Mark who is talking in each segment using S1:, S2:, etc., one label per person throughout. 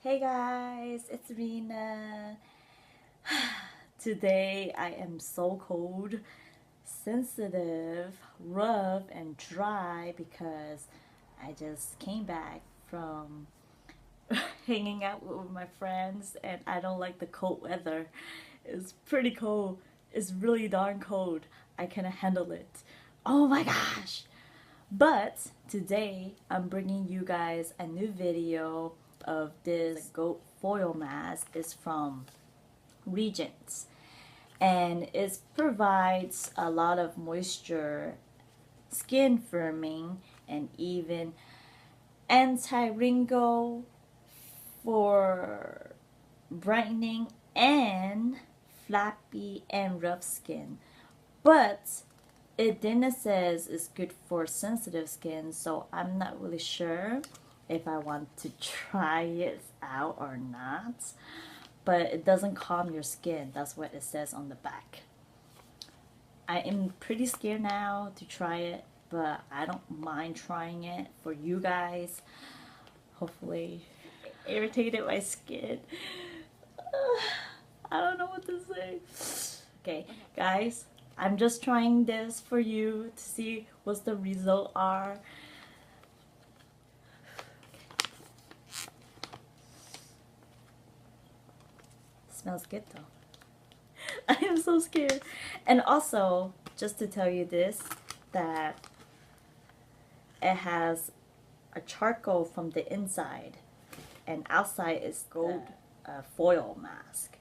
S1: Hey guys, it's Rena. Today I am so cold, sensitive, rough, and dry because I just came back from hanging out with my friends and I don't like the cold weather. It's pretty cold. It's really darn cold. I cannot handle it. Oh my gosh! But today I'm bringing you guys a new video of this goat foil mask. It's from Regen, and it provides a lot of moisture, skin firming, and even anti-wrinkle for brightening and flappy and rough skin. But it didn't says it's good for sensitive skin, so I'm not really sure if I want to try it out or not. But it doesn't calm your skin. That's what it says on the back. I am pretty scared now to try it, but I don't mind trying it for you guys. Hopefully irritated my skin. I don't know what to say. Okay, guys, I'm just trying this for you to see what the result are. Smells good though. I am so scared. And also, just to tell you this, that it has a charcoal from the inside and outside is gold foil mask.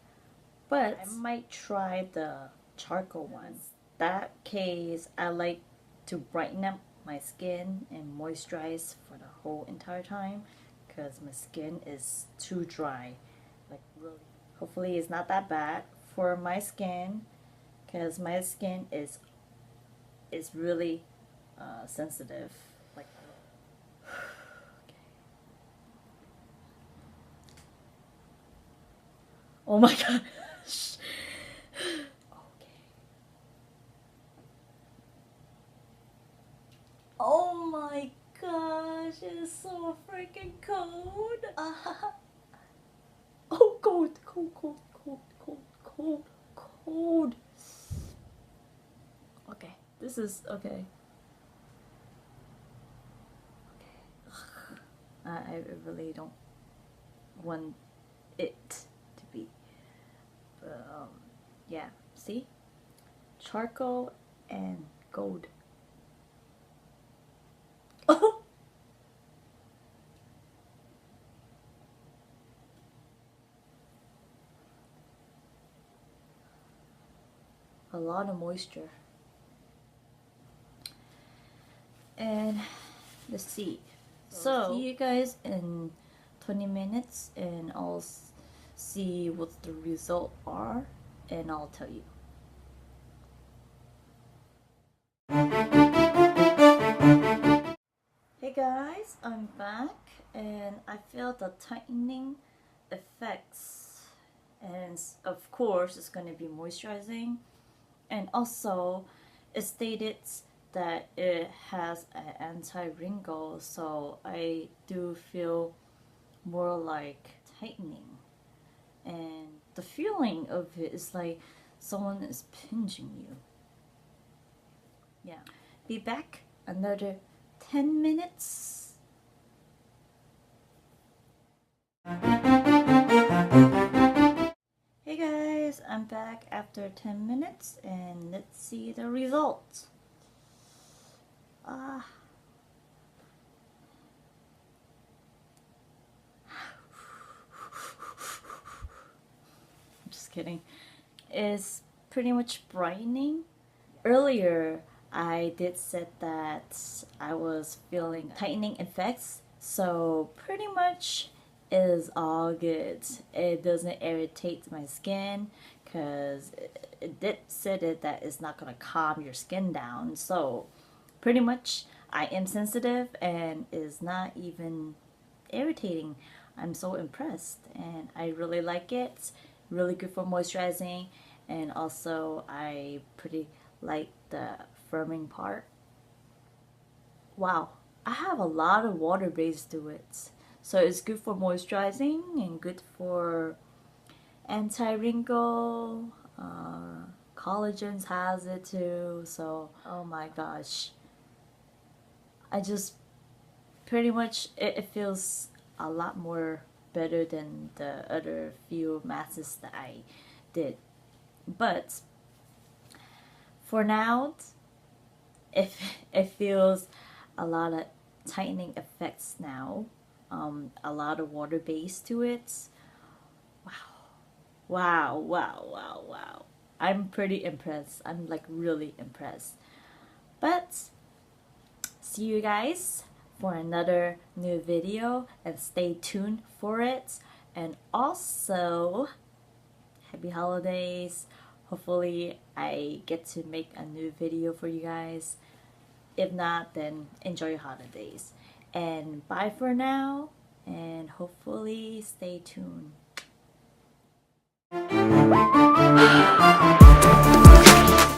S1: But I might try the charcoal one. That case, I like to brighten up my skin and moisturize for the whole entire time because my skin is too dry. Like really. Hopefully it's not that bad for my skin because my skin is really sensitive. Like okay. Oh my gosh. Oh my gosh, it's so freaking cold. Oh, cold, cold, cold, cold, cold, cold, cold. Okay, this is okay. Okay. I really don't want it to be. But, yeah, see? Charcoal and gold. Oh! A lot of moisture. And let's see. So see you guys in 20 minutes and I'll see what the result are and I'll tell you. Hey guys, I'm back and I feel the tightening effects, and of course it's going to be moisturizing, and also it stated that it has an anti-wrinkle, so I do feel more like tightening, and the feeling of it is like someone is pinching you. Yeah, be back another 10 minutes. Hey guys, I'm back after 10 minutes and let's see the results. I'm just kidding. It's pretty much brightening. Earlier, I did said that I was feeling tightening effects, so pretty much is all good. It doesn't irritate my skin because it did said it that it's not gonna calm your skin down. So pretty much I am sensitive and is not even irritating. I'm so impressed and I really like it. Really good for moisturizing, and also I pretty like the firming part. Wow, I have a lot of water base to it. So it's good for moisturizing and good for anti-wrinkle. Collagen has it too. So oh my gosh, I just pretty much it feels a lot more better than the other few masks that I did. But for now, it feels a lot of tightening effects now. A lot of water base to it. Wow, wow, wow, wow. I'm pretty impressed. I'm like really impressed. But see you guys for another new video and stay tuned for it. And also, happy holidays. Hopefully I get to make a new video for you guys. If not, then enjoy your holidays. And bye for now, and hopefully stay tuned.